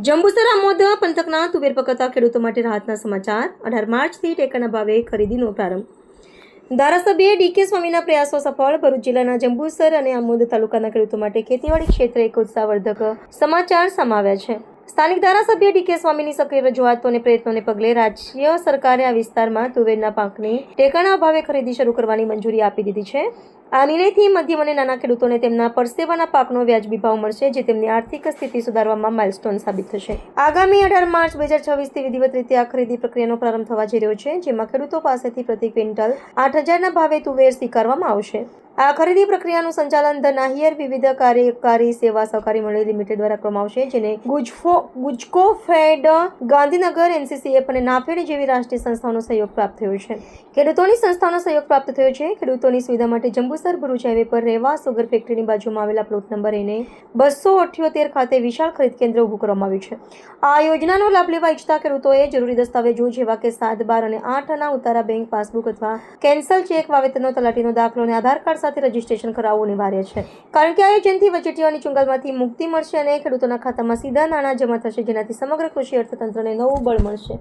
જંબુસર આમોદ પંથકના તુવેર પકવતા ખેડૂતો માટે રાહતના સમાચાર। 18 માર્ચથી ટેકાના ભાવે ખરીદીનો પ્રારંભ। ધારાસભ્ય ડીકે સ્વામીના પ્રયાસો સફળ। ભરૂચ જિલ્લાના જંબુસર અને આમોદ તાલુકાના ખેડૂતો માટે ખેતીવાડી ક્ષેત્રે એક ઉત્સાહવર્ધક સમાચાર સામે આવ્યા છે। સ્થાનિક ધારાસભ્ય ડીકે સ્વામીની સક્રિય રજૂઆતો અને પ્રયત્નોને પગલે રાજ્ય સરકારે આ વિસ્તારમાં તુવેરના પાકની ટેકાના ભાવે ખરીદી શરૂ કરવાની મંજૂરી આપી દીધી છે। આ નિર્ણયથી મધ્યમ અને નાના ખેડૂતોને તેમના પરસેવાના પાકનો વ્યાજબી ભાવ મળશે, જે તેમની આર્થિક સ્થિતિ સુધારવામાં માઇલસ્ટોન સાબિત થશે। આગામી 18 માર્ચ 2026થી વિધિવત રીતે આ ખરીદી પ્રક્રિયાનો પ્રારંભ થવા જઈ રહ્યો છે, જેમાં ખેડૂતો પાસેથી પ્રતિ ક્વિન્ટલ 8,000ના ભાવે તુવેર સ્વીકારવામાં આવશે। આ ખરીદી પ્રક્રિયાનું સંચાલન ધ નાહિયર વિવિધ કાર્યકારી સેવા સહકારી મંડળી લિમિટેડ દ્વારા કરવામાં આવશે, જેને ગુજકો ફેડ, ગાંધીનગર, NCCF અને નાફેડ જેવી રાષ્ટ્રીય સંસ્થાઓનો સહયોગ પ્રાપ્ત થયો છે। ખેડૂતોની સંસ્થાઓનો સહયોગ પ્રાપ્ત થયો છે। ખેડૂતોની સુવિધા માટે જંબુસર ભરૂચ હાઈવે પર રેવા સુગર ફેક્ટરીની બાજુમાં આવેલા પ્લોટ નંબર એને 278 ખાતે વિશાળ ખરીદ કેન્દ્ર ઊભું કરવામાં આવ્યું છે। આ યોજનાનો લાભ લેવા ઈચ્છતા ખેડૂતોએ જરૂરી દસ્તાવેજો જેવા કે 7, 12 અને 8ના ઉતારા, બેંક પાસબુક અથવા કેન્સલ ચેક, વાવેતરનો તલાટીનો દાખલો અને આધાર કાર્ડ સાથે રજીસ્ટ્રેશન કરાવવું અનિવાર્ય છે, કારણ કે આ એજન્ટથી વચેટીઓની ચુંગાલમાંથી મુક્તિ મળશે અને ખેડૂતોના ખાતામાં સીધા નાણાં જમા થશે, જેનાથી સમગ્ર કૃષિ અર્થતંત્રને નવું બળ મળશે।